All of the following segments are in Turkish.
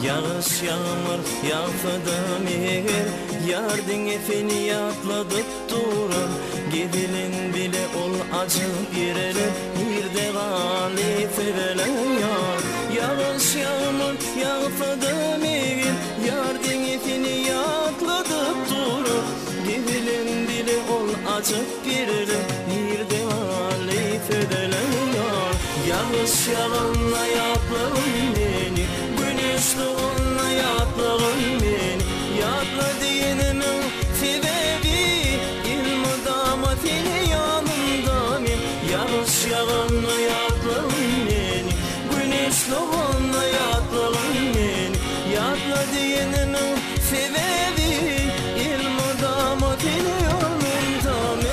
Yağış yağmur yağdı mehir, yardın efeni yatladıp durur. Gidilin bile ol acı birelim, bir de galip verilen yar. Yağış yağmur yağdı mehir, yardın efeni yatladıp durur. Gidilin bile ol acı birelim, bir de galip verilen yar. Yağış yağanla yaprağım beni, güneşli onunla yaprağım beni. Yatla diyenimin sebebi, ilmi damatini yanımda men. Yağış yağanla yaprağım beni, güneşli onunla yaprağım beni. Yatla diyenimin sebebi, ilmi damatini yanımda men.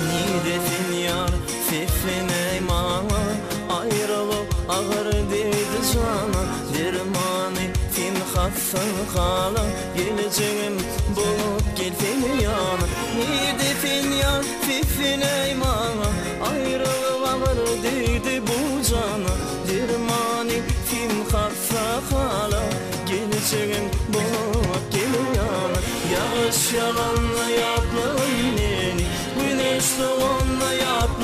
Nidetin yar fifin eymana, ayrılıp ağır deydi cana. Dermani fin haffın kala, geleceğim bulup gelfin yana. Nidetin yar fifin eymana, ayrılıp ağır deydi bu cana. Dermani fin haffa kala, geleceğim bulup gelin yana. Yağış yağanla yaprağım beni, güneşli onunla yaprağım